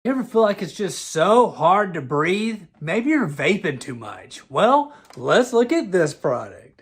You ever feel like it's just so hard to breathe? Maybe you're vaping too much. Well, let's look at this product.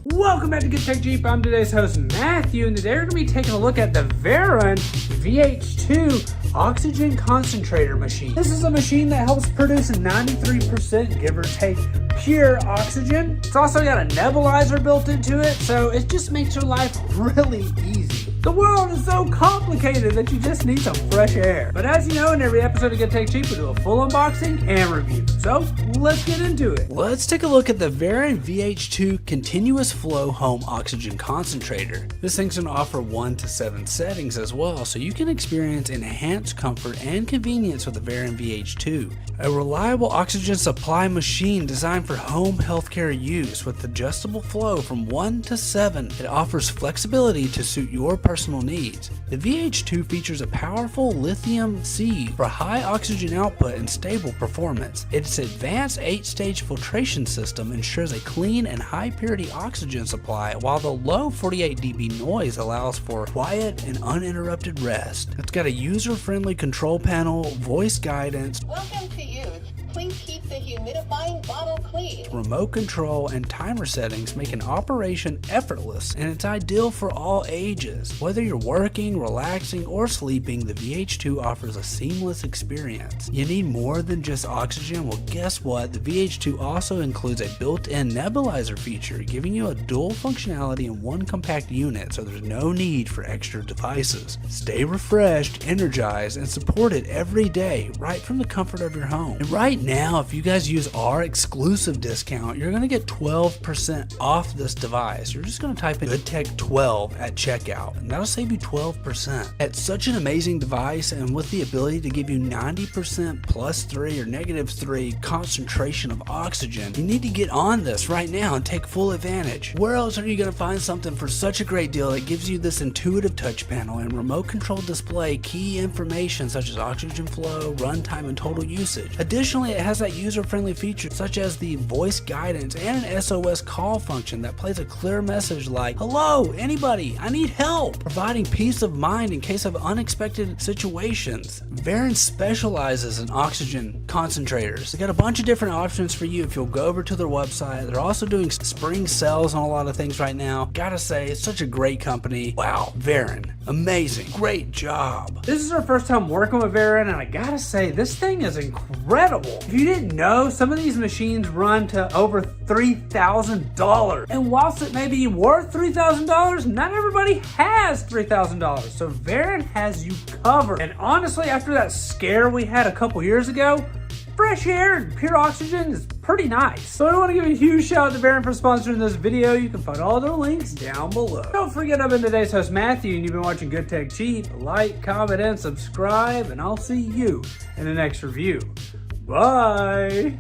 Welcome back to Good Tech Cheap. I'm today's host, Matthew, and today we're going to be taking a look at the VARON VH2 Oxygen Concentrator machine. This is a machine that helps produce 93%, give or take, pure oxygen. It's also got a nebulizer built into it, so it just makes your life really easy. The world is so complicated that you just need some fresh air. But as you know, in every episode of Good Tech Cheap, we do a full unboxing and review. So let's get into it. Let's take a look at the VARON VH2 Continuous Flow Home Oxygen Concentrator. This thing's going to offer 1 to 7 settings as well, so you can experience enhanced comfort and convenience with the VARON VH2. A reliable oxygen supply machine designed for home healthcare use with adjustable flow from 1 to 7. It offers flexibility to suit your personal needs. The VH2 features a powerful lithium-C for high oxygen output and stable performance. Its advanced 8-stage filtration system ensures a clean and high-purity oxygen supply, while the low 48 dB noise allows for quiet and uninterrupted rest. It's got a user-friendly control panel, voice guidance, Welcome to use. Please keep the humidifying bottle clean. remote control, and timer settings make an operation effortless, and it's ideal for all ages. Whether you're working, relaxing, or sleeping, the VH2 offers a seamless experience. You need more than just oxygen? Well, guess what? The VH2 also includes a built-in nebulizer feature, giving you a dual functionality in one compact unit, so there's no need for extra devices. Stay refreshed, energized, and supported every day, right from the comfort of your home. And right now, if you guys use our exclusive discount, you're going to get 12% off this device. You're just going to type in Good Tech 12 at checkout, and that'll save you 12%. It's such an amazing device, and with the ability to give you 90% plus 3 or -3 concentration of oxygen, you need to get on this right now and take full advantage. Where else are you going to find something for such a great deal that gives you this intuitive touch panel and remote control display key information such as oxygen flow, runtime, and total usage? Additionally, it has that user-friendly feature such as the voice guidance and an SOS call function that plays a clear message like, "Hello, anybody, I need help," providing peace of mind in case of unexpected situations. VARON specializes in oxygen concentrators. They got a bunch of different options for you if you'll go over to their website. They're also doing spring sales on a lot of things right now. Gotta say, it's such a great company. Wow, VARON, amazing, great job. This is our first time working with VARON, and I gotta say, this thing is incredible. If you didn't know, some of these machines run to over $3,000. And whilst it may be worth $3,000, not everybody has $3,000. So VARON has you covered. And honestly, after that scare we had a couple years ago, fresh air and pure oxygen is pretty nice. So I want to give a huge shout out to VARON for sponsoring this video. You can find all their links down below. Don't forget, I've been today's host, Matthew, and you've been watching Good Tech Cheap. Like, comment, and subscribe, and I'll see you in the next review. Bye!